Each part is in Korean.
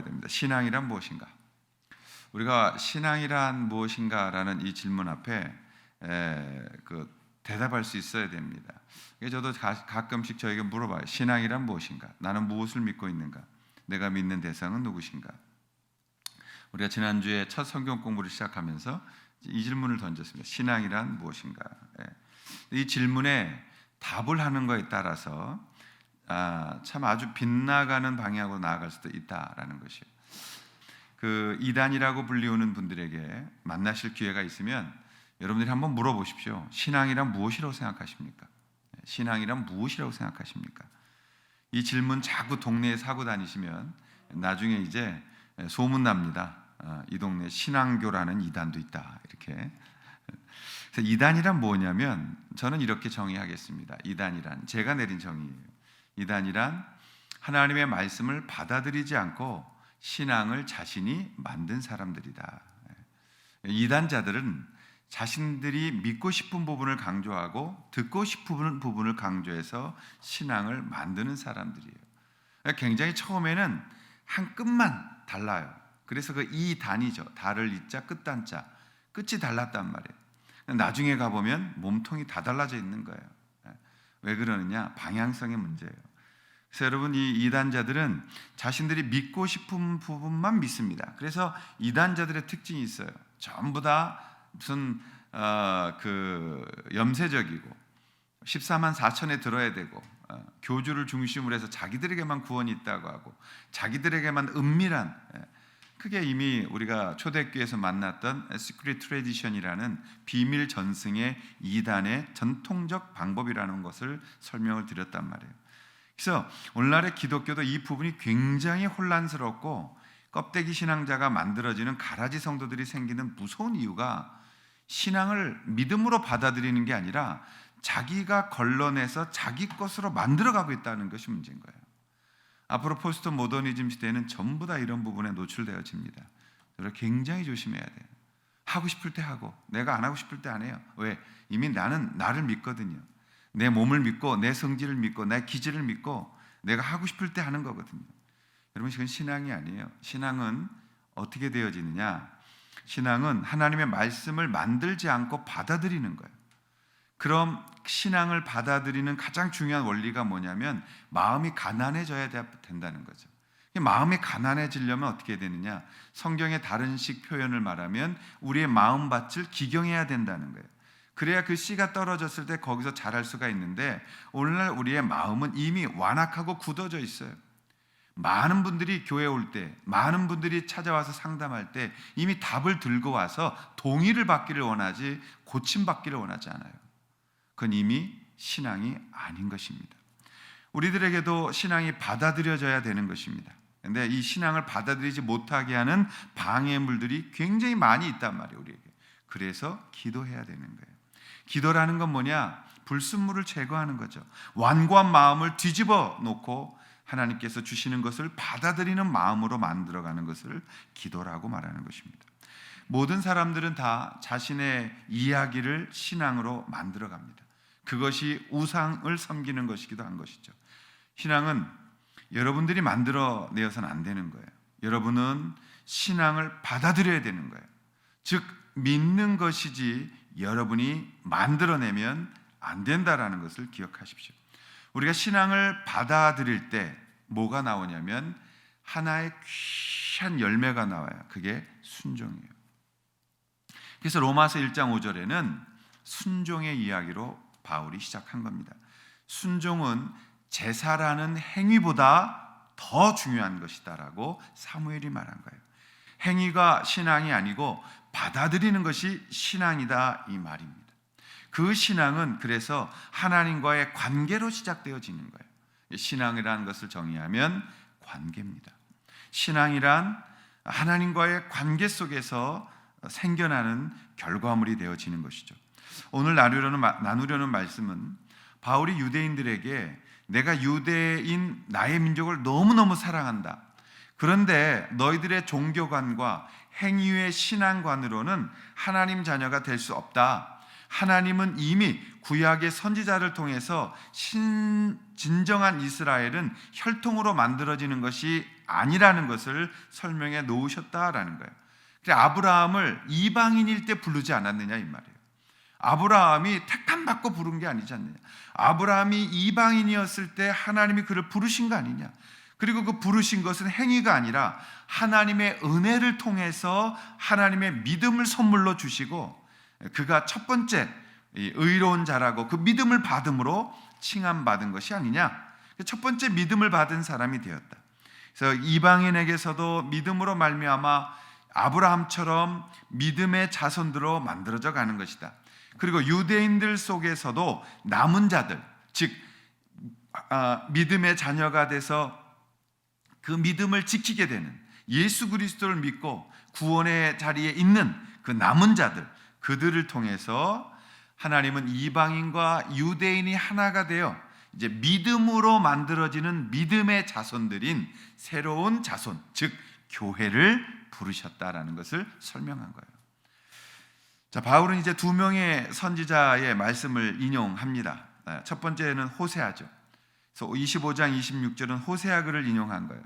됩니다. 신앙이란 무엇인가? 우리가 신앙이란 무엇인가라는 이 질문 앞에 대답할 수 있어야 됩니다. 저도 가끔씩 저에게 물어봐요. 신앙이란 무엇인가? 나는 무엇을 믿고 있는가? 내가 믿는 대상은 누구신가? 우리가 지난주에 첫 성경 공부를 시작하면서 이 질문을 던졌습니다. 신앙이란 무엇인가? 이 질문에 답을 하는 것에 따라서 참 아주 빗나가는 방향으로 나아갈 수도 있다라는 것이에요. 그 이단이라고 불리우는 분들에게 만나실 기회가 있으면 여러분들이 한번 물어보십시오. 신앙이란 무엇이라고 생각하십니까? 신앙이란 무엇이라고 생각하십니까? 이 질문 자꾸 동네에서 하고 다니시면 나중에 이제 소문납니다. 이 동네에 신앙교라는 이단도 있다. 이렇게. 그래서 이단이란 뭐냐면 저는 이렇게 정의하겠습니다. 이단이란 제가 내린 정의예요. 이단이란 하나님의 말씀을 받아들이지 않고 신앙을 자신이 만든 사람들이다. 이단자들은 자신들이 믿고 싶은 부분을 강조하고 듣고 싶은 부분을 강조해서 신앙을 만드는 사람들이에요. 굉장히 처음에는 한 끝만 달라요. 그래서 그 이단이죠. 달을 이자 끝단자 끝이 달랐단 말이에요. 나중에 가보면 몸통이 다 달라져 있는 거예요. 왜 그러느냐? 방향성의 문제예요. 그래서 여러분, 이 이단자들은 자신들이 믿고 싶은 부분만 믿습니다. 그래서 이단자들의 특징이 있어요. 전부 다 무슨 염세적이고 14만 4천에 들어야 되고 교주를 중심으로 해서 자기들에게만 구원이 있다고 하고 자기들에게만 은밀한, 그게 이미 우리가 초대교회에서 만났던 시크릿 트래디션이라는 비밀 전승의 이단의 전통적 방법이라는 것을 설명을 드렸단 말이에요. 그래서 오늘날의 기독교도 이 부분이 굉장히 혼란스럽고 껍데기 신앙자가 만들어지는 가라지 성도들이 생기는 무서운 이유가 신앙을 믿음으로 받아들이는 게 아니라 자기가 걸러내서 자기 것으로 만들어가고 있다는 것이 문제인 거예요. 앞으로 포스트 모더니즘 시대에는 전부 다 이런 부분에 노출되어집니다. 그래서 굉장히 조심해야 돼요. 하고 싶을 때 하고 내가 안 하고 싶을 때 안 해요. 왜? 이미 나는 나를 믿거든요. 내 몸을 믿고 내 성질을 믿고 내 기질을 믿고 내가 하고 싶을 때 하는 거거든요. 여러분, 이건 신앙이 아니에요. 신앙은 어떻게 되어지느냐? 신앙은 하나님의 말씀을 만들지 않고 받아들이는 거예요. 그럼 신앙을 받아들이는 가장 중요한 원리가 뭐냐면 마음이 가난해져야 된다는 거죠. 마음이 가난해지려면 어떻게 되느냐? 성경의 다른 식 표현을 말하면 우리의 마음밭을 기경해야 된다는 거예요. 그래야 그 씨가 떨어졌을 때 거기서 자랄 수가 있는데 오늘날 우리의 마음은 이미 완악하고 굳어져 있어요. 많은 분들이 교회 올 때, 많은 분들이 찾아와서 상담할 때 이미 답을 들고 와서 동의를 받기를 원하지 고침받기를 원하지 않아요. 그건 이미 신앙이 아닌 것입니다. 우리들에게도 신앙이 받아들여져야 되는 것입니다. 그런데 이 신앙을 받아들이지 못하게 하는 방해물들이 굉장히 많이 있단 말이에요, 우리에게. 그래서 기도해야 되는 거예요. 기도라는 건 뭐냐? 불순물을 제거하는 거죠. 완고한 마음을 뒤집어 놓고 하나님께서 주시는 것을 받아들이는 마음으로 만들어가는 것을 기도라고 말하는 것입니다. 모든 사람들은 다 자신의 이야기를 신앙으로 만들어갑니다. 그것이 우상을 섬기는 것이기도 한 것이죠. 신앙은 여러분들이 만들어내어서는 안 되는 거예요. 여러분은 신앙을 받아들여야 되는 거예요. 즉 믿는 것이지 여러분이 만들어내면 안 된다라는 것을 기억하십시오. 우리가 신앙을 받아들일 때 뭐가 나오냐면 하나의 귀한 열매가 나와요. 그게 순종이에요. 그래서 로마서 1장 5절에는 순종의 이야기로 바울이 시작한 겁니다. 순종은 제사라는 행위보다 더 중요한 것이다라고 사무엘이 말한 거예요. 행위가 신앙이 아니고 받아들이는 것이 신앙이다, 이 말입니다. 그 신앙은 그래서 하나님과의 관계로 시작되어지는 거예요. 신앙이라는 것을 정의하면 관계입니다. 신앙이란 하나님과의 관계 속에서 생겨나는 결과물이 되어지는 것이죠. 오늘 나누려는 말씀은 바울이 유대인들에게 내가 유대인 나의 민족을 너무너무 사랑한다. 그런데 너희들의 종교관과 행위의 신앙관으로는 하나님 자녀가 될 수 없다. 하나님은 이미 구약의 선지자를 통해서 진정한 이스라엘은 혈통으로 만들어지는 것이 아니라는 것을 설명해 놓으셨다라는 거예요. 그래서 아브라함을 이방인일 때 부르지 않았느냐 이 말이에요. 아브라함이 택함받고 부른 게 아니지 않느냐. 아브라함이 이방인이었을 때 하나님이 그를 부르신 거 아니냐. 그리고 그 부르신 것은 행위가 아니라 하나님의 은혜를 통해서 하나님의 믿음을 선물로 주시고, 그가 첫 번째 의로운 자라고 그 믿음을 받음으로 칭함받은 것이 아니냐. 첫 번째 믿음을 받은 사람이 되었다. 그래서 이방인에게서도 믿음으로 말미암아 아브라함처럼 믿음의 자손들로 만들어져 가는 것이다. 그리고 유대인들 속에서도 남은 자들, 즉 믿음의 자녀가 돼서 그 믿음을 지키게 되는, 예수 그리스도를 믿고 구원의 자리에 있는 그 남은 자들, 그들을 통해서 하나님은 이방인과 유대인이 하나가 되어 이제 믿음으로 만들어지는 믿음의 자손들인 새로운 자손, 즉 교회를 부르셨다라는 것을 설명한 거예요. 자, 바울은 이제 두 명의 선지자의 말씀을 인용합니다. 첫 번째는 호세아죠. 그래서 25장 26절은 호세아 글을 인용한 거예요.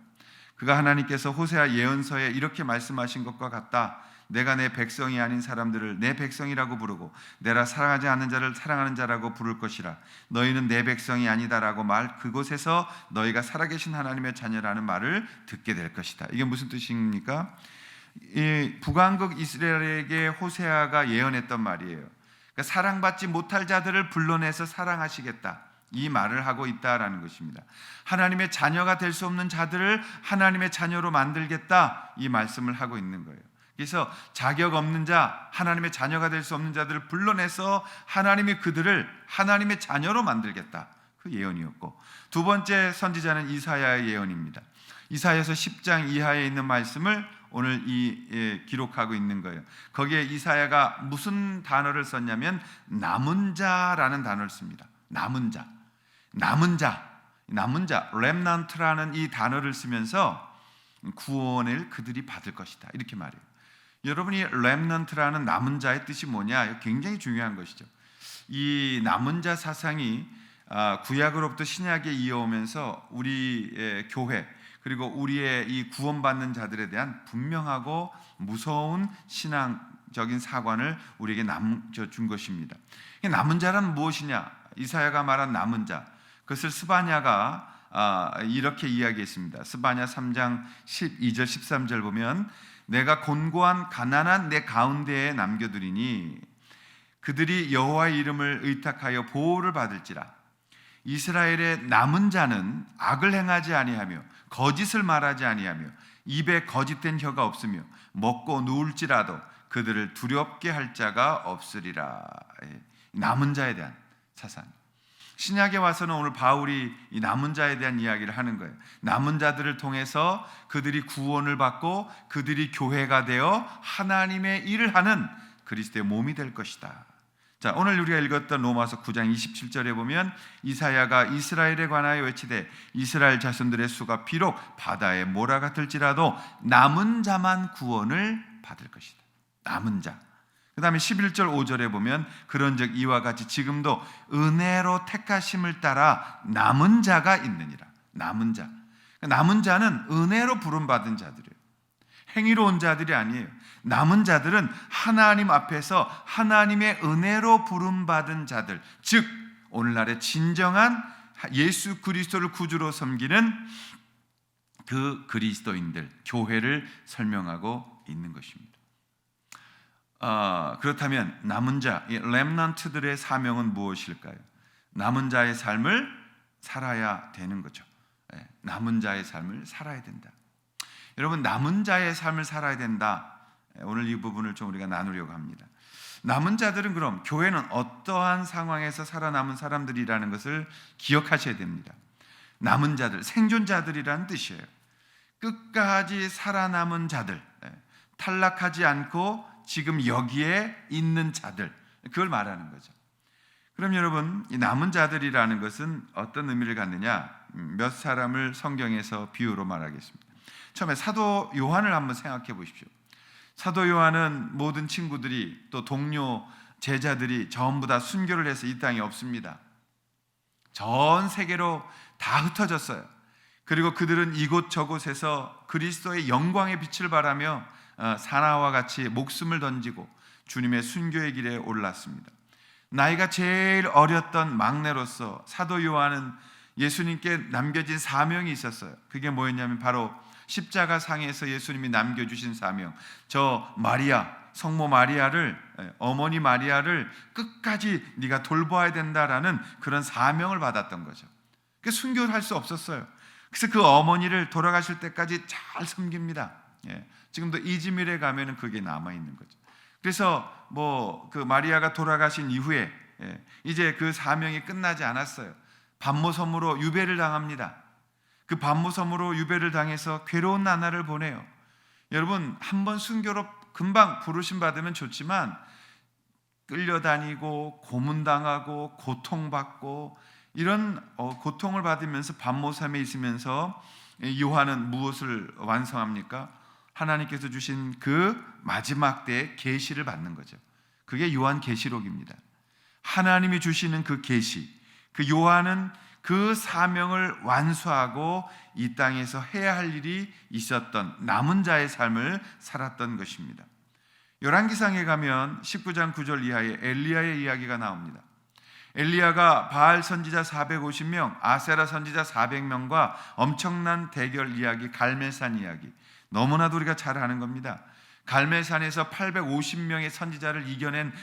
그가 하나님께서 호세아 예언서에 이렇게 말씀하신 것과 같다. 내가 내 백성이 아닌 사람들을 내 백성이라고 부르고 내가 사랑하지 않는 자를 사랑하는 자라고 부를 것이라. 너희는 내 백성이 아니다라고 말 그곳에서 너희가 살아계신 하나님의 자녀라는 말을 듣게 될 것이다. 이게 무슨 뜻입니까? 이 북왕국 이스라엘에게 호세아가 예언했던 말이에요. 그러니까 사랑받지 못할 자들을 불러내서 사랑하시겠다, 이 말을 하고 있다라는 것입니다. 하나님의 자녀가 될 수 없는 자들을 하나님의 자녀로 만들겠다, 이 말씀을 하고 있는 거예요. 그래서 자격 없는 자, 하나님의 자녀가 될 수 없는 자들을 불러내서 하나님이 그들을 하나님의 자녀로 만들겠다, 그 예언이었고, 두 번째 선지자는 이사야의 예언입니다. 이사야서 10장 이하에 있는 말씀을 오늘 기록하고 있는 거예요. 거기에 이사야가 무슨 단어를 썼냐면 남은 자라는 단어를 씁니다. 남은 자, 렘넌트라는 이 단어를 쓰면서 구원을 그들이 받을 것이다, 이렇게 말해요. 여러분이 렘넌트라는 남은 자의 뜻이 뭐냐? 굉장히 중요한 것이죠. 이 남은 자 사상이 구약으로부터 신약에 이어오면서 우리의 교회, 그리고 우리의 이 구원받는 자들에 대한 분명하고 무서운 신앙적인 사관을 우리에게 준 것입니다. 남은 자란 무엇이냐? 이사야가 말한 남은 자, 그것을 스바냐가 이렇게 이야기했습니다. 스바냐 3장 12절 13절 보면 내가 곤고한 가난한 내 가운데에 남겨두리니 그들이 여호와의 이름을 의탁하여 보호를 받을지라. 이스라엘의 남은 자는 악을 행하지 아니하며 거짓을 말하지 아니하며 입에 거짓된 혀가 없으며 먹고 누울지라도 그들을 두렵게 할 자가 없으리라. 남은 자에 대한 사상. 신약에 와서는 오늘 바울이 이 남은 자에 대한 이야기를 하는 거예요. 남은 자들을 통해서 그들이 구원을 받고 그들이 교회가 되어 하나님의 일을 하는 그리스도의 몸이 될 것이다. 자, 오늘 우리가 읽었던 로마서 9장 27절에 보면 이사야가 이스라엘에 관하여 외치되 이스라엘 자손들의 수가 비록 바다의 모라 같을지라도 남은 자만 구원을 받을 것이다. 남은 자. 그 다음에 11절 5절에 보면 그런즉 이와 같이 지금도 은혜로 택하심을 따라 남은 자가 있느니라. 남은 자. 남은 자는 은혜로 부름받은 자들이에요. 행위로운 자들이 아니에요. 남은 자들은 하나님 앞에서 하나님의 은혜로 부름받은 자들, 즉 오늘날의 진정한 예수 그리스도를 구주로 섬기는 그 그리스도인들, 교회를 설명하고 있는 것입니다. 그렇다면 남은 자, 렘넌트들의 사명은 무엇일까요? 남은 자의 삶을 살아야 되는 거죠. 남은 자의 삶을 살아야 된다. 여러분, 남은 자의 삶을 살아야 된다. 오늘 이 부분을 좀 우리가 나누려고 합니다. 남은 자들은 그럼 교회는 어떠한 상황에서 살아남은 사람들이라는 것을 기억하셔야 됩니다. 남은 자들, 생존자들이라는 뜻이에요. 끝까지 살아남은 자들, 탈락하지 않고 지금 여기에 있는 자들, 그걸 말하는 거죠. 그럼 여러분, 이 남은 자들이라는 것은 어떤 의미를 갖느냐? 몇 사람을 성경에서 비유로 말하겠습니다. 처음에 사도 요한을 한번 생각해 보십시오. 사도 요한은 모든 친구들이 또 동료 제자들이 전부 다 순교를 해서 이 땅에 없습니다. 전 세계로 다 흩어졌어요. 그리고 그들은 이곳저곳에서 그리스도의 영광의 빛을 바라며 사나와 같이 목숨을 던지고 주님의 순교의 길에 올랐습니다. 나이가 제일 어렸던 막내로서 사도 요한은 예수님께 남겨진 사명이 있었어요. 그게 뭐였냐면 바로 십자가 상에서 예수님이 남겨주신 사명, 저 마리아, 성모 마리아를, 어머니 마리아를 끝까지 네가 돌봐야 된다라는 그런 사명을 받았던 거죠. 그래서 순교를 할 수 없었어요. 그래서 그 어머니를 돌아가실 때까지 잘 섬깁니다. 지금도 이즈밀에 가면은 그게 남아 있는 거죠. 그래서 그 마리아가 돌아가신 이후에 이제 그 사명이 끝나지 않았어요. 반모섬으로 유배를 당합니다. 그 반모섬으로 유배를 당해서 괴로운 나날을 보내요. 여러분, 한번 순교로 금방 부르심 받으면 좋지만 끌려다니고 고문당하고 고통받고 이런 고통을 받으면서 반모섬에 있으면서 요한은 무엇을 완성합니까? 하나님께서 주신 그 마지막 때의 계시를 받는 거죠. 그게 요한 계시록입니다. 하나님이 주시는 그 계시, 그 요한은 그 사명을 완수하고 이 땅에서 해야 할 일이 있었던 남은 자의 삶을 살았던 것입니다. 열왕기상에 가면 19장 9절 이하에 엘리야의 이야기가 나옵니다. 엘리야가 바알 선지자 450명, 아세라 선지자 400명과 엄청난 대결 이야기, 갈멜산 이야기, 너무나도 우리가 잘 아는 겁니다. 갈멜산에서 850명의 선지자를 이겨낸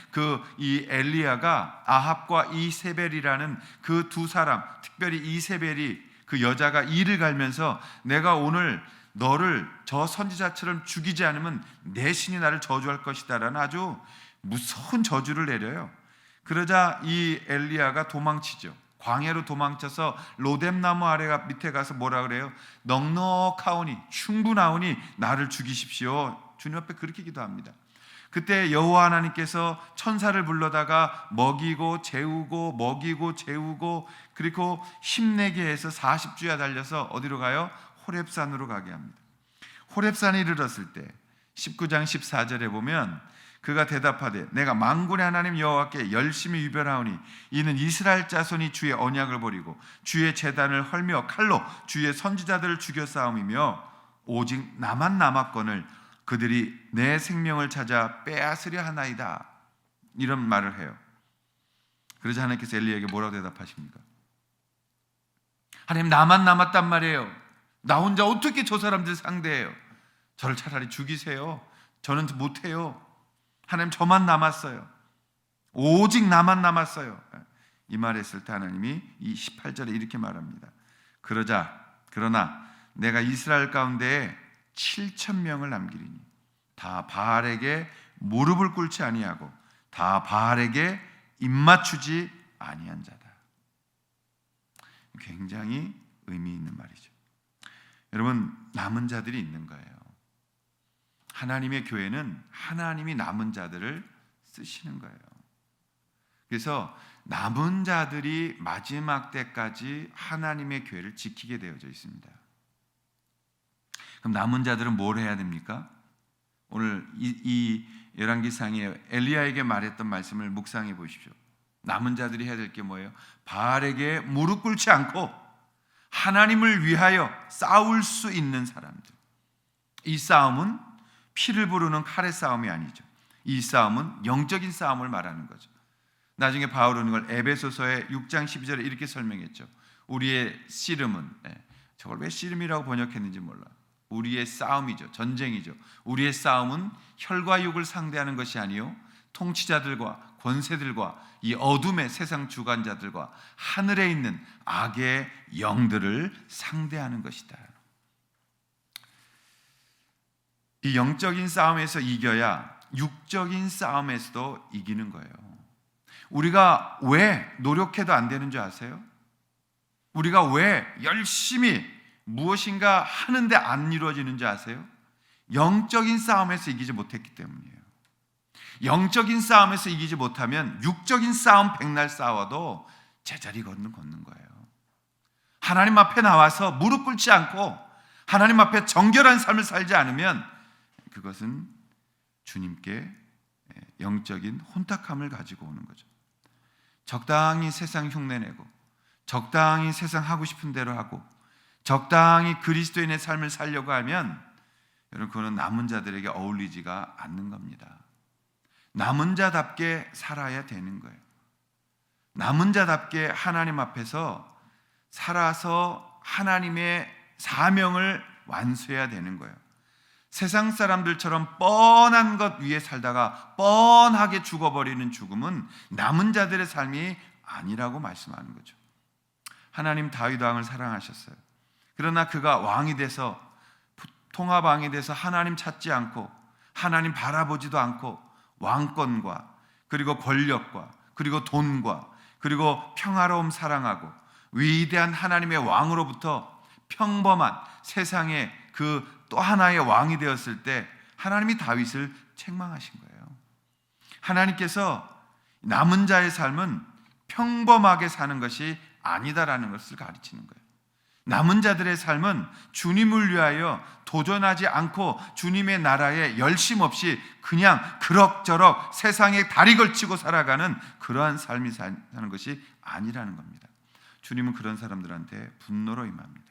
이 엘리야가 아합과 이세벨이라는 그 두 사람, 특별히 이세벨이 그 여자가 이를 갈면서 내가 오늘 너를 저 선지자처럼 죽이지 않으면 내 신이 나를 저주할 것이다라는 아주 무서운 저주를 내려요. 그러자 이 엘리야가 도망치죠. 광야로 도망쳐서 로뎀나무 아래가 밑에 가서 뭐라 그래요? 넉넉하오니 충분하오니 나를 죽이십시오. 주님 앞에 그렇게 기도합니다. 그때 여호와 하나님께서 천사를 불러다가 먹이고 재우고 그리고 힘내게 해서 40주야 달려서 어디로 가요? 호렙산으로 가게 합니다. 호렙산에 이르렀을 때 19장 14절에 보면 그가 대답하되 내가 만군의 하나님 여호와께 열심히 유별하오니 이는 이스라엘 자손이 주의 언약을 버리고 주의 제단을 헐며 칼로 주의 선지자들을 죽여 싸움이며 오직 나만 남았거늘 그들이 내 생명을 찾아 빼앗으려 하나이다. 이런 말을 해요. 그러자 하나님께서 엘리야에게 뭐라고 대답하십니까? 하나님, 나만 남았단 말이에요. 나 혼자 어떻게 저 사람들 상대해요? 저를 차라리 죽이세요. 저는 못해요. 하나님, 저만 남았어요. 오직 나만 남았어요. 이 말했을 때 하나님이 이 18절에 이렇게 말합니다. 그러나 내가 이스라엘 가운데 7,000명을 남기리니 다 바알에게 무릎을 꿇지 아니하고 다 바알에게 입맞추지 아니한 자다. 굉장히 의미 있는 말이죠. 여러분, 남은 자들이 있는 거예요. 하나님의 교회는 하나님이 남은 자들을 쓰시는 거예요. 그래서 남은 자들이 마지막 때까지 하나님의 교회를 지키게 되어져 있습니다. 그럼 남은 자들은 뭘 해야 됩니까? 오늘 이 열왕기상에 엘리야에게 말했던 말씀을 묵상해 보십시오. 남은 자들이 해야 될 게 뭐예요? 바알에게 무릎 꿇지 않고 하나님을 위하여 싸울 수 있는 사람들. 이 싸움은 피를 부르는 칼의 싸움이 아니죠. 이 싸움은 영적인 싸움을 말하는 거죠. 나중에 바울은 이걸 에베소서의 6장 12절에 이렇게 설명했죠. 우리의 씨름은, 저걸 왜 씨름이라고 번역했는지 몰라. 우리의 싸움이죠. 전쟁이죠. 우리의 싸움은 혈과 육을 상대하는 것이 아니요 통치자들과 권세들과 이 어둠의 세상 주관자들과 하늘에 있는 악의 영들을 상대하는 것이다. 이 영적인 싸움에서 이겨야 육적인 싸움에서도 이기는 거예요. 우리가 왜 노력해도 안 되는 줄 아세요? 우리가 왜 열심히 무엇인가 하는데 안 이루어지는 줄 아세요? 영적인 싸움에서 이기지 못했기 때문이에요. 영적인 싸움에서 이기지 못하면 육적인 싸움 백날 싸워도 제자리 걷는 거예요. 하나님 앞에 나와서 무릎 꿇지 않고 하나님 앞에 정결한 삶을 살지 않으면 그것은 주님께 영적인 혼탁함을 가지고 오는 거죠. 적당히 세상 흉내내고 적당히 세상 하고 싶은 대로 하고 적당히 그리스도인의 삶을 살려고 하면 여러분 그거는 남은 자들에게 어울리지가 않는 겁니다. 남은 자답게 살아야 되는 거예요. 남은 자답게 하나님 앞에서 살아서 하나님의 사명을 완수해야 되는 거예요. 세상 사람들처럼 뻔한 것 위에 살다가 뻔하게 죽어버리는 죽음은 남은 자들의 삶이 아니라고 말씀하는 거죠. 하나님 다윗 왕을 사랑하셨어요. 그러나 그가 왕이 돼서 통합 왕이 돼서 하나님 찾지 않고 하나님 바라보지도 않고 왕권과 그리고 권력과 그리고 돈과 그리고 평화로움 사랑하고 위대한 하나님의 왕으로부터 평범한 세상의 그 또 하나의 왕이 되었을 때 하나님이 다윗을 책망하신 거예요. 하나님께서 남은 자의 삶은 평범하게 사는 것이 아니다라는 것을 가르치는 거예요. 남은 자들의 삶은 주님을 위하여 도전하지 않고 주님의 나라에 열심 없이 그냥 그럭저럭 세상에 다리 걸치고 살아가는 그러한 삶이 사는 것이 아니라는 겁니다. 주님은 그런 사람들한테 분노로 임합니다.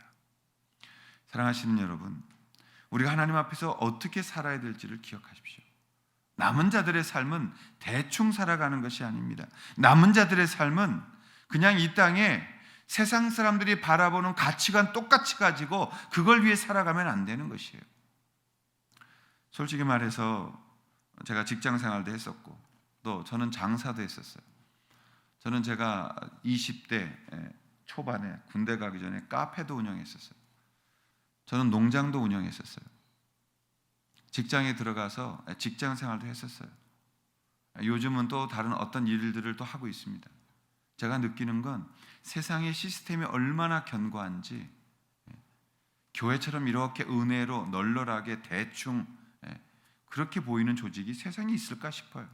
사랑하시는 여러분, 우리가 하나님 앞에서 어떻게 살아야 될지를 기억하십시오. 남은 자들의 삶은 대충 살아가는 것이 아닙니다. 남은 자들의 삶은 그냥 이 땅에 세상 사람들이 바라보는 가치관 똑같이 가지고 그걸 위해 살아가면 안 되는 것이에요. 솔직히 말해서 제가 직장 생활도 했었고 또 저는 장사도 했었어요. 저는 제가 20대 초반에 군대 가기 전에 카페도 운영했었어요. 저는 농장도 운영했었어요. 직장에 들어가서 직장 생활도 했었어요. 요즘은 또 다른 어떤 일들을 또 하고 있습니다. 제가 느끼는 건 세상의 시스템이 얼마나 견고한지 교회처럼 이렇게 은혜로 널널하게 대충 그렇게 보이는 조직이 세상에 있을까 싶어요.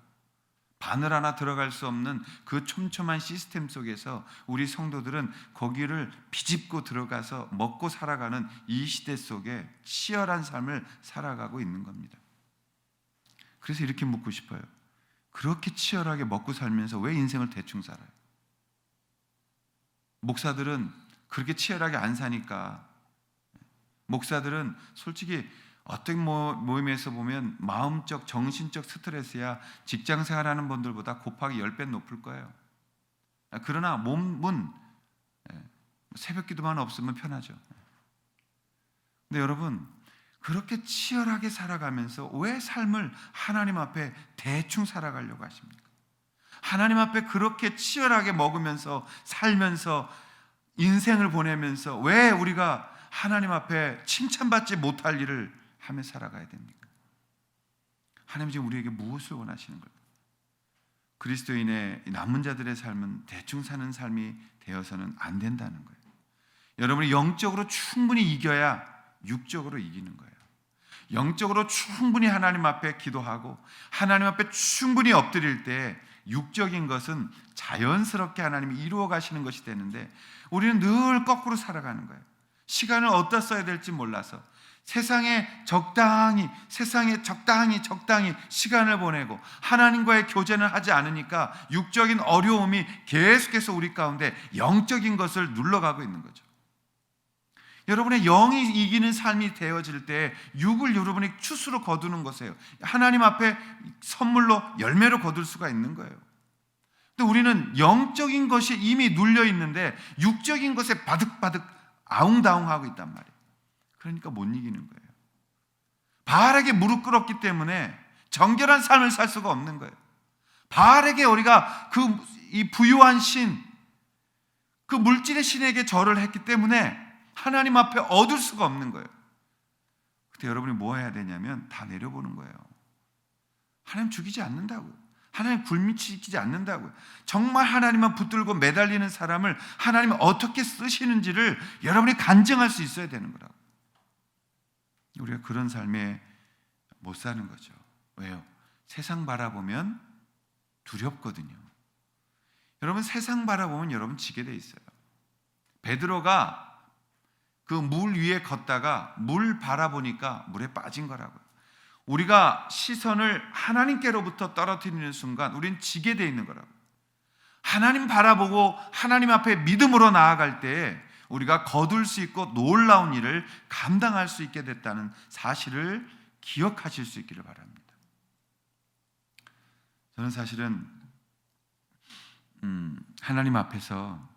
바늘 하나 들어갈 수 없는 그 촘촘한 시스템 속에서 우리 성도들은 거기를 비집고 들어가서 먹고 살아가는 이 시대 속에 치열한 삶을 살아가고 있는 겁니다. 그래서 이렇게 묻고 싶어요. 그렇게 치열하게 먹고 살면서 왜 인생을 대충 살아요? 목사들은 그렇게 치열하게 안 사니까. 목사들은 솔직히 어떤 모임에서 보면 마음적, 정신적 스트레스야 직장 생활하는 분들보다 곱하기 10배 높을 거예요. 그러나 몸은 새벽 기도만 없으면 편하죠. 근데 여러분, 그렇게 치열하게 살아가면서 왜 삶을 하나님 앞에 대충 살아가려고 하십니까? 하나님 앞에 그렇게 치열하게 먹으면서 살면서 인생을 보내면서 왜 우리가 하나님 앞에 칭찬받지 못할 일을 하며 살아가야 됩니까? 하나님 지금 우리에게 무엇을 원하시는 걸까요? 그리스도인의 남은 자들의 삶은 대충 사는 삶이 되어서는 안 된다는 거예요. 여러분이 영적으로 충분히 이겨야 육적으로 이기는 거예요. 영적으로 충분히 하나님 앞에 기도하고 하나님 앞에 충분히 엎드릴 때 육적인 것은 자연스럽게 하나님이 이루어 가시는 것이 되는데 우리는 늘 거꾸로 살아가는 거예요. 시간을 어디다 써야 될지 몰라서 세상에 적당히 시간을 보내고 하나님과의 교제를 하지 않으니까 육적인 어려움이 계속해서 우리 가운데 영적인 것을 눌러가고 있는 거죠. 여러분의 영이 이기는 삶이 되어질 때 육을 여러분이 추수로 거두는 것이에요. 하나님 앞에 선물로 열매로 거둘 수가 있는 거예요. 근데 우리는 영적인 것이 이미 눌려 있는데 육적인 것에 바득바득 아웅다웅하고 있단 말이에요. 그러니까 못 이기는 거예요. 바알에게 무릎 꿇었기 때문에 정결한 삶을 살 수가 없는 거예요. 바알에게 우리가 이 부유한 신, 그 물질의 신에게 절을 했기 때문에 하나님 앞에 얻을 수가 없는 거예요. 그때 여러분이 뭐 해야 되냐면 다 내려보는 거예요. 하나님 죽이지 않는다고요. 하나님 굴미치지 않는다고요. 정말 하나님만 붙들고 매달리는 사람을 하나님이 어떻게 쓰시는지를 여러분이 간증할 수 있어야 되는 거라고. 우리가 그런 삶에 못 사는 거죠. 왜요? 세상 바라보면 두렵거든요. 여러분 세상 바라보면 여러분 지게 돼 있어요. 베드로가 그 물 위에 걷다가 물 바라보니까 물에 빠진 거라고요. 우리가 시선을 하나님께로부터 떨어뜨리는 순간 우리는 지게 돼 있는 거라고. 하나님 바라보고 하나님 앞에 믿음으로 나아갈 때에 우리가 거둘 수 있고 놀라운 일을 감당할 수 있게 됐다는 사실을 기억하실 수 있기를 바랍니다. 저는 사실은 하나님 앞에서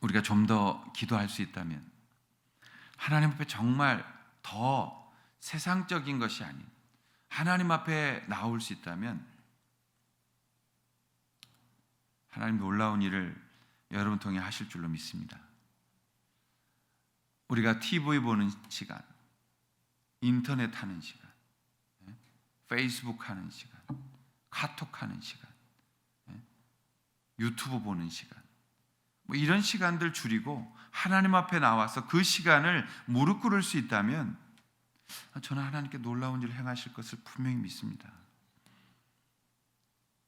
우리가 좀 더 기도할 수 있다면, 하나님 앞에 정말 더 세상적인 것이 아닌 하나님 앞에 나올 수 있다면 하나님 놀라운 일을 여러분 통해 하실 줄로 믿습니다. 우리가 TV 보는 시간, 인터넷 하는 시간, 페이스북 하는 시간, 카톡 하는 시간, 유튜브 보는 시간, 이런 시간들 줄이고 하나님 앞에 나와서 그 시간을 무릎 꿇을 수 있다면 저는 하나님께 놀라운 일을 행하실 것을 분명히 믿습니다.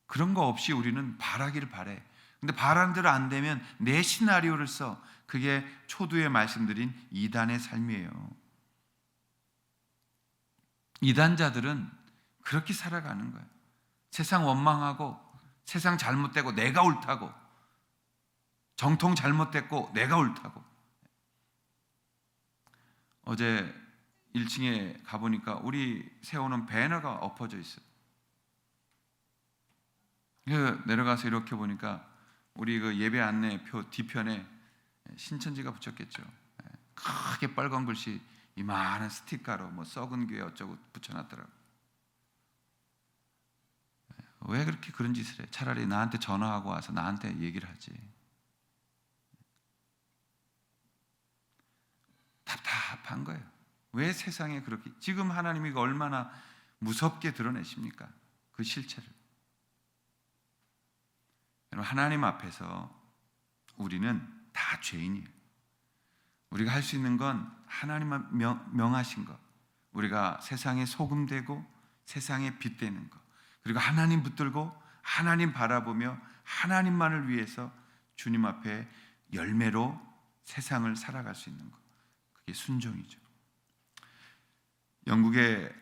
그런 거 없이 우리는 바라기를 바래. 근데 바라는 대로 안 되면 내 시나리오를 써. 그게 초두에 말씀드린 이단의 삶이에요. 이단자들은 그렇게 살아가는 거예요. 세상 원망하고, 세상 잘못되고 내가 옳다고, 정통 잘못됐고 내가 옳다고. 어제 1층에 가보니까 우리 세우는 배너가 엎어져 있어요. 내려가서 이렇게 보니까 우리 그 예배 안내표 뒤편에 신천지가 붙였겠죠. 크게 빨간 글씨 이만한 스티커로 뭐 썩은 교회 어쩌고 붙여놨더라고. 왜 그렇게 그런 짓을 해? 차라리 나한테 전화하고 와서 나한테 얘기를 하지. 답답한 거예요. 왜 세상에 그렇게, 지금 하나님이 얼마나 무섭게 드러내십니까? 그 실체를. 여러분, 하나님 앞에서 우리는 다 죄인이에요. 우리가 할 수 있는 건 하나님만 명하신 것, 우리가 세상에 소금 되고 세상에 빛 되는 것, 그리고 하나님 붙들고 하나님 바라보며 하나님만을 위해서 주님 앞에 열매로 세상을 살아갈 수 있는 것, 그게 순종이죠. 영국의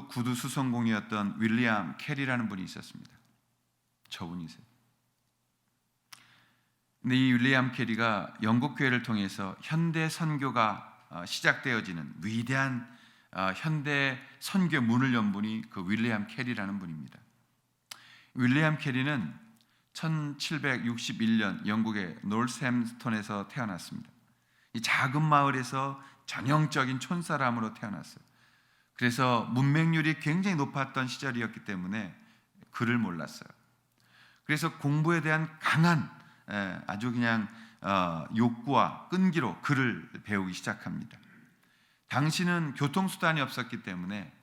구두 수성공이었던 윌리엄 캐리라는 분이 있었습니다. 저분이세요. 근데 이 윌리엄 캐리가 영국 교회를 통해서 현대 선교가 시작되어지는 위대한 현대 선교 문을 연 분이 그 윌리엄 캐리라는 분입니다. 윌리엄 캐리는 1761년 영국의 놀샘스톤에서 태어났습니다. 이 작은 마을에서 전형적인 촌사람으로 태어났어요. 그래서 문맹률이 굉장히 높았던 시절이었기 때문에 글을 몰랐어요. 그래서 공부에 대한 강한 아주 그냥 욕구와 끈기로 글을 배우기 시작합니다. 당시는 교통수단이 없었기 때문에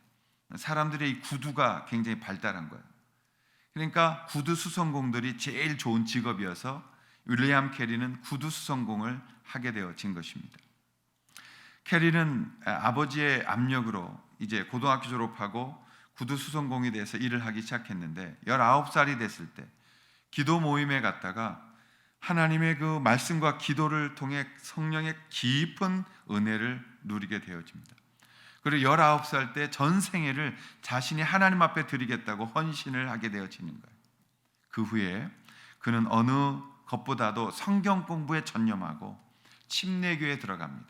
사람들의 이 구두가 굉장히 발달한 거예요. 그러니까 구두 수성공들이 제일 좋은 직업이어서 윌리엄 캐리는 구두 수성공을 하게 되어진 것입니다. 캐리는 아버지의 압력으로 이제 고등학교 졸업하고 구두 수성공에 대해서 일을 하기 시작했는데 19살이 됐을 때 기도 모임에 갔다가 하나님의 그 말씀과 기도를 통해 성령의 깊은 은혜를 누리게 되어집니다. 그리고 19살 때 전 생애를 자신이 하나님 앞에 드리겠다고 헌신을 하게 되어지는 거예요. 그 후에 그는 어느 것보다도 성경 공부에 전념하고 침례교에 들어갑니다.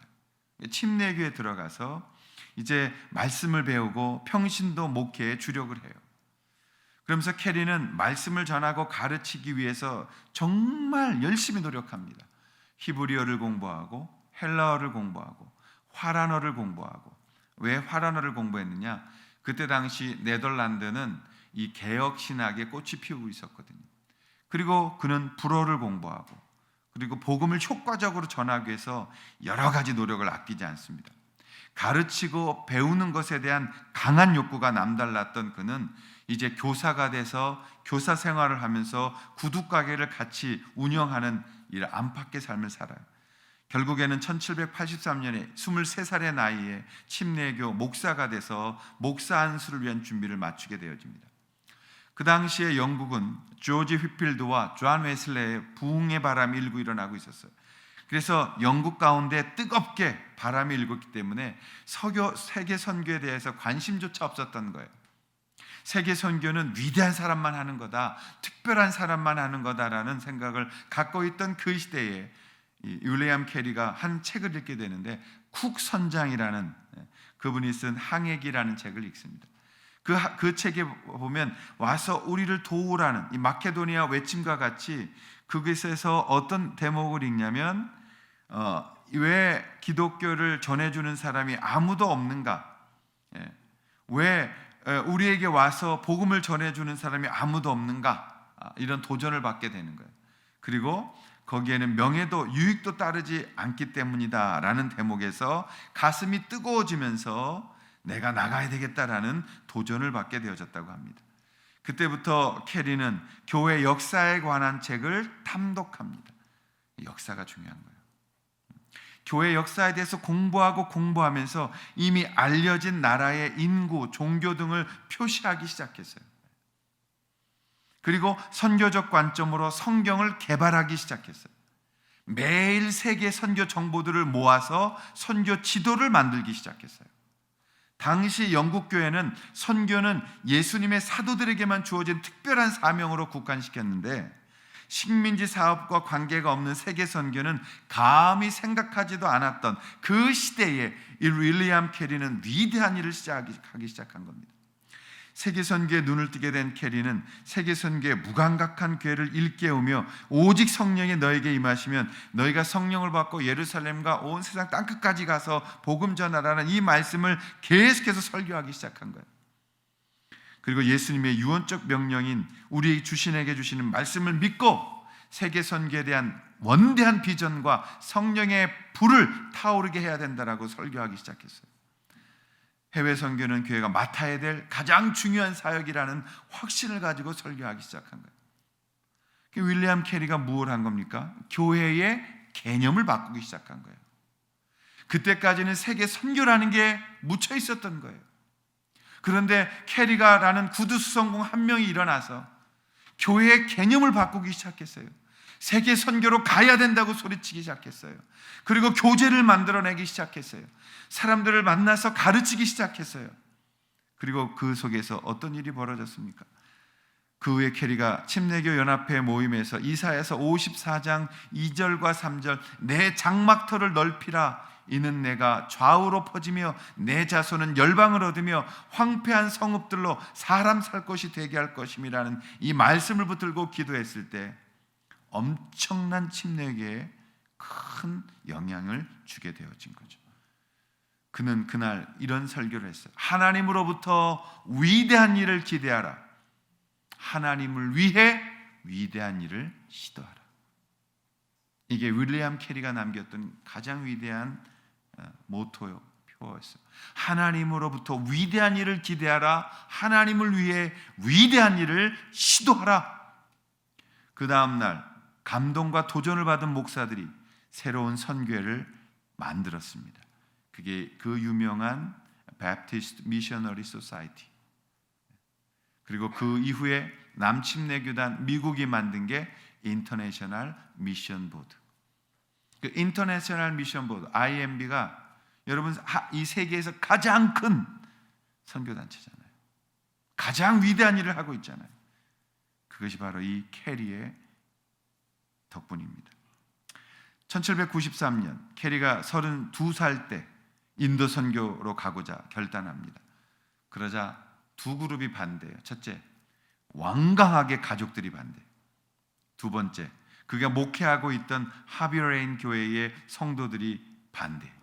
침례교에 들어가서 이제 말씀을 배우고 평신도 목회에 주력을 해요. 그러면서 캐리는 말씀을 전하고 가르치기 위해서 정말 열심히 노력합니다. 히브리어를 공부하고 헬라어를 공부하고 화란어를 공부하고. 왜 화란어를 공부했느냐? 그때 당시 네덜란드는 이 개혁 신학에 꽃이 피우고 있었거든요. 그리고 그는 불어를 공부하고 그리고 복음을 효과적으로 전하기 위해서 여러 가지 노력을 아끼지 않습니다. 가르치고 배우는 것에 대한 강한 욕구가 남달랐던 그는 이제 교사가 돼서 교사 생활을 하면서 구두가게를 같이 운영하는 이 안팎의 삶을 살아요. 결국에는 1783년에 23살의 나이에 침례교 목사가 돼서 목사 안수를 위한 준비를 마치게 되어집니다. 그 당시에 영국은 조지 휘필드와 존 웨슬레의 부흥의 바람이 일고 일어나고 있었어요. 그래서 영국 가운데 뜨겁게 바람이 일었기 때문에 세계 선교에 대해서 관심조차 없었던 거예요. 세계 선교는 위대한 사람만 하는 거다, 특별한 사람만 하는 거다라는 생각을 갖고 있던 그 시대에 윌리엄 캐리가 한 책을 읽게 되는데, 쿡 선장이라는 그분이 쓴 항해기라는 책을 읽습니다. 그 책에 보면 와서 우리를 도우라는 이 마케도니아 외침과 같이 그곳에서 어떤 대목을 읽냐면 왜 기독교를 전해주는 사람이 아무도 없는가? 왜 우리에게 와서 복음을 전해주는 사람이 아무도 없는가? 이런 도전을 받게 되는 거예요. 그리고 거기에는 명예도 유익도 따르지 않기 때문이다 라는 대목에서 가슴이 뜨거워지면서 내가 나가야 되겠다라는 도전을 받게 되어졌다고 합니다. 그때부터 캐리는 교회 역사에 관한 책을 탐독합니다. 역사가 중요한 거예요. 교회 역사에 대해서 공부하면서 이미 알려진 나라의 인구, 종교 등을 표시하기 시작했어요. 그리고 선교적 관점으로 성경을 개발하기 시작했어요. 매일 세계 선교 정보들을 모아서 선교 지도를 만들기 시작했어요. 당시 영국 교회는 선교는 예수님의 사도들에게만 주어진 특별한 사명으로 국한시켰는데, 식민지 사업과 관계가 없는 세계 선교는 감히 생각하지도 않았던 그 시대에 이 윌리엄 캐리는 위대한 일을 하기 시작한 겁니다. 세계 선교에 눈을 뜨게 된 캐리는 세계 선교의 무감각한 교회를 일깨우며 오직 성령이 너에게 임하시면 너희가 성령을 받고 예루살렘과 온 세상 땅끝까지 가서 복음 전하라는 이 말씀을 계속해서 설교하기 시작한 거예요. 그리고 예수님의 유언적 명령인 우리 주신에게 주시는 말씀을 믿고 세계 선교에 대한 원대한 비전과 성령의 불을 타오르게 해야 된다라고 설교하기 시작했어요. 해외 선교는 교회가 맡아야 될 가장 중요한 사역이라는 확신을 가지고 설교하기 시작한 거예요. 윌리엄 캐리가 무엇을 한 겁니까? 교회의 개념을 바꾸기 시작한 거예요. 그때까지는 세계 선교라는 게 묻혀 있었던 거예요. 그런데 캐리가라는 구두 수성공 한 명이 일어나서 교회의 개념을 바꾸기 시작했어요. 세계 선교로 가야 된다고 소리치기 시작했어요. 그리고 교제를 만들어내기 시작했어요. 사람들을 만나서 가르치기 시작했어요. 그리고 그 속에서 어떤 일이 벌어졌습니까? 그 후에 캐리가 침례교 연합회 모임에서 이사야서 54장 2절과 3절 내 장막터를 넓히라 이는 내가 좌우로 퍼지며 내 자손은 열방을 얻으며 황폐한 성읍들로 사람 살 곳이 되게 할 것임이라는 이 말씀을 붙들고 기도했을 때 엄청난 침례교에 큰 영향을 주게 되어진 거죠. 그는 그날 이런 설교를 했어요. 하나님으로부터 위대한 일을 기대하라. 하나님을 위해 위대한 일을 시도하라. 이게 윌리엄 캐리가 남겼던 가장 위대한 모토요, 표어였어요. 하나님으로부터 위대한 일을 기대하라. 하나님을 위해 위대한 일을 시도하라. 그 다음 날 감동과 도전을 받은 목사들이 새로운 선교회를 만들었습니다. 그게 그 유명한 Baptist Missionary Society. 그리고 그 이후에 남침례교단 미국이 만든 게 인터내셔널 미션 보드. 그 인터내셔널 미션 보드 IMB가 여러분 이 세계에서 가장 큰 선교 단체잖아요. 가장 위대한 일을 하고 있잖아요. 그것이 바로 이 캐리의 덕분입니다. 1793년 캐리가 32살 때 인도 선교로 가고자 결단합니다. 그러자 두 그룹이 반대해요. 첫째, 완강하게 가족들이 반대해요. 두 번째, 그가 목회하고 있던 하비레인 교회의 성도들이 반대해요.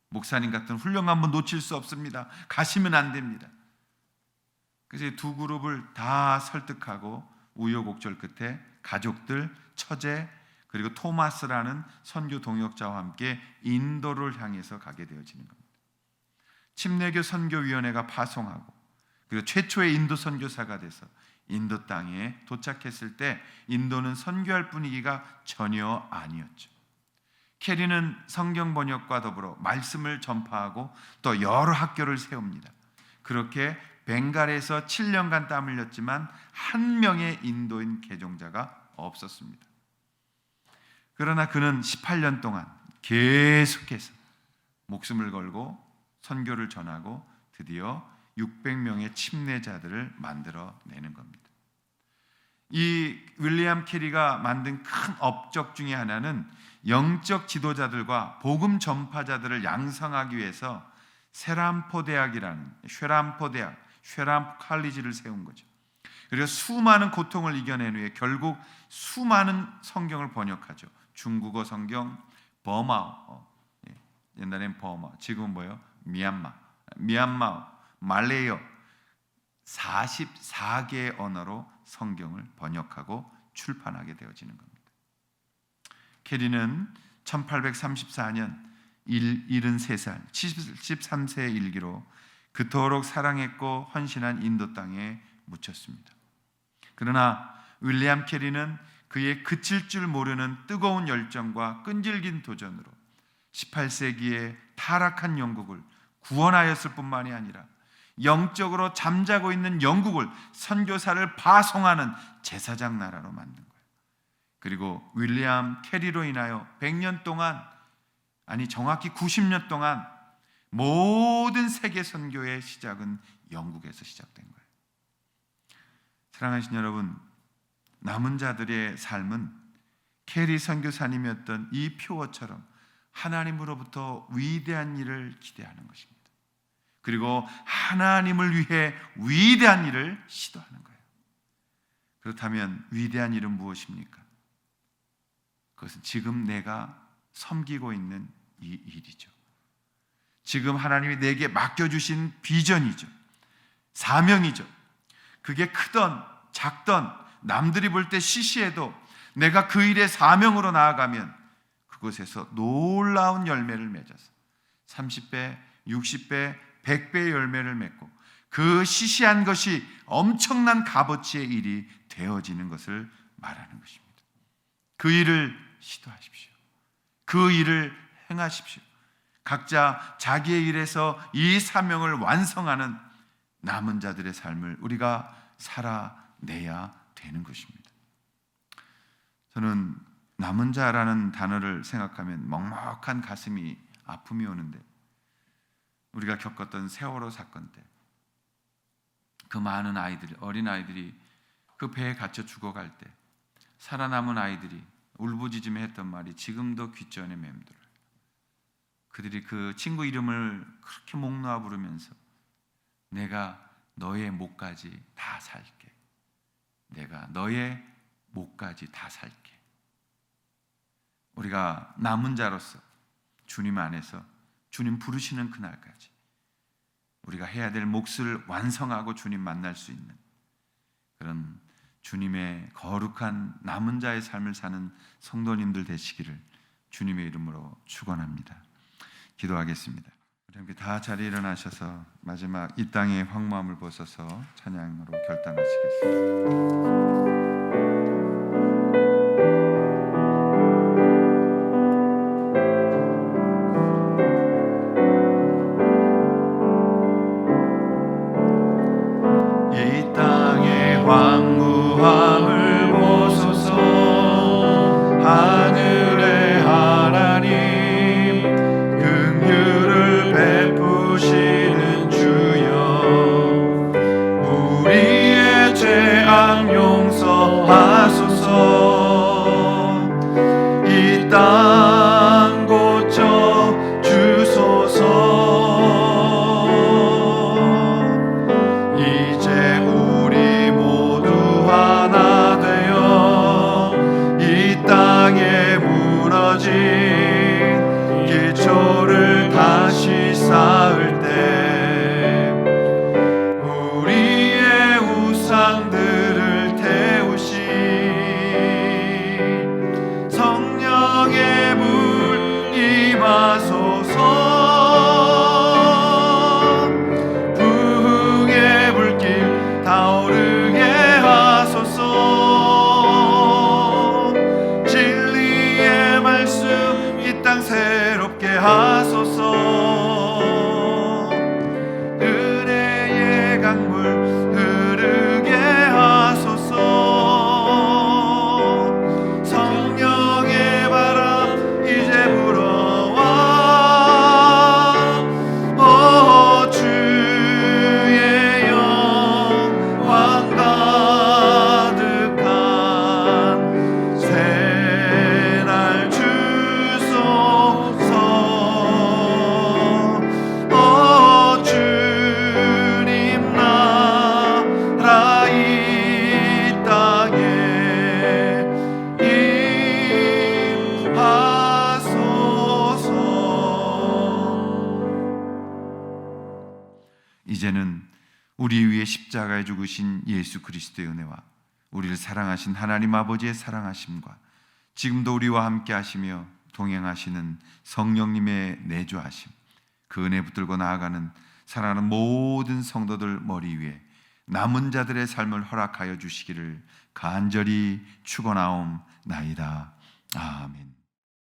목사님 같은 훌륭한 분 놓칠 수 없습니다. 가시면 안 됩니다. 그래서 두 그룹을 다 설득하고 우여곡절 끝에 가족들, 처제, 그리고 토마스라는 선교 동역자와 함께 인도를 향해서 가게 되어지는 겁니다. 침례교 선교위원회가 파송하고 그리고 최초의 인도 선교사가 돼서 인도 땅에 도착했을 때 인도는 선교할 분위기가 전혀 아니었죠. 캐리는 성경 번역과 더불어 말씀을 전파하고 또 여러 학교를 세웁니다. 그렇게 벵갈에서 7년간 땀 흘렸지만 한 명의 인도인 개종자가 없었습니다. 그러나 그는 18년 동안 계속해서 목숨을 걸고 선교를 전하고 드디어 600명의 침례자들을 만들어내는 겁니다. 이 윌리엄 캐리가 만든 큰 업적 중에 하나는 영적 지도자들과 복음 전파자들을 양성하기 위해서 쉐람포 대학이라는 쉐람포 칼리지를 세운 거죠. 그리고 수많은 고통을 이겨낸 후에 결국 수많은 성경을 번역하죠. 중국어 성경, 버마어, 옛날엔 버마, 지금은 뭐예요? 미얀마, 말레이어 44개의 언어로 성경을 번역하고 출판하게 되어지는 겁니다. 캐리는 1834년 73살, 73세의 일기로 그토록 사랑했고 헌신한 인도 땅에 묻혔습니다. 그러나 윌리엄 캐리는 그의 그칠 줄 모르는 뜨거운 열정과 끈질긴 도전으로 18세기에 타락한 영국을 구원하였을 뿐만이 아니라 영적으로 잠자고 있는 영국을 선교사를 파송하는 제사장 나라로 만든 거예요. 그리고 윌리엄 캐리로 인하여 100년 동안, 아니 정확히 90년 동안 모든 세계 선교의 시작은 영국에서 시작된 거예요. 사랑하신 여러분, 남은 자들의 삶은 캐리 선교사님이었던 이 표어처럼 하나님으로부터 위대한 일을 기대하는 것입니다. 그리고 하나님을 위해 위대한 일을 시도하는 거예요. 그렇다면 위대한 일은 무엇입니까? 그것은 지금 내가 섬기고 있는 이 일이죠. 지금 하나님이 내게 맡겨주신 비전이죠. 사명이죠. 그게 크던 작던 남들이 볼 때 시시해도 내가 그 일의 사명으로 나아가면 그곳에서 놀라운 열매를 맺어서 30배, 60배, 100배의 열매를 맺고 그 시시한 것이 엄청난 값어치의 일이 되어지는 것을 말하는 것입니다. 그 일을 시도하십시오. 그 일을 행하십시오. 각자 자기의 일에서 이 사명을 완성하는 남은 자들의 삶을 우리가 살아내야 되는 것입니다. 저는 남은 자라는 단어를 생각하면 먹먹한 가슴이 아픔이 오는데, 우리가 겪었던 세월호 사건 때 그 많은 아이들, 어린 아이들이 그 배에 갇혀 죽어갈 때 살아남은 아이들이 울부짖으며 했던 말이 지금도 귓전에 맴돌아요. 그들이 그 친구 이름을 그렇게 목 놓아 부르면서 내가 너의 목까지 다 살게. 내가 너의 목까지 다 살게. 우리가 남은 자로서 주님 안에서 주님 부르시는 그날까지 우리가 해야 될 몫을 완성하고 주님 만날 수 있는 그런 주님의 거룩한 남은 자의 삶을 사는 성도님들 되시기를 주님의 이름으로 축원합니다. 기도하겠습니다. 우리 함께 다 자리에 일어나셔서 마지막 이 땅의 황무함을 벗어서 찬양으로 결단하시겠습니다. 황무함을 보소서. 하늘의 하나님, 긍휼을 베푸시는 주여, 우리의 죄악 용서하소서. 이 땅 고쳐 주소서. 이제 우리 모두 하나 되어 이 땅에 무너진 기초를 다시 쌓을 때 우리의 우상들을 태우신 성령의 불 임하소서. 부흥의 불길 타오르게 하소서. 진리의 말씀 이 땅 새롭게 하소서. 은혜의 강물 흐르게 하소서. 성령의 바람 이제 불어 우리 위해 십자가에 죽으신 예수 그리스도의 은혜와 우리를 사랑하신 하나님 아버지의 사랑하심과 지금도 우리와 함께 하시며 동행하시는 성령님의 내주하심, 그 은혜 붙들고 나아가는 사랑하는 모든 성도들 머리 위에 남은 자들의 삶을 허락하여 주시기를 간절히 축원하옵나이다. 아멘.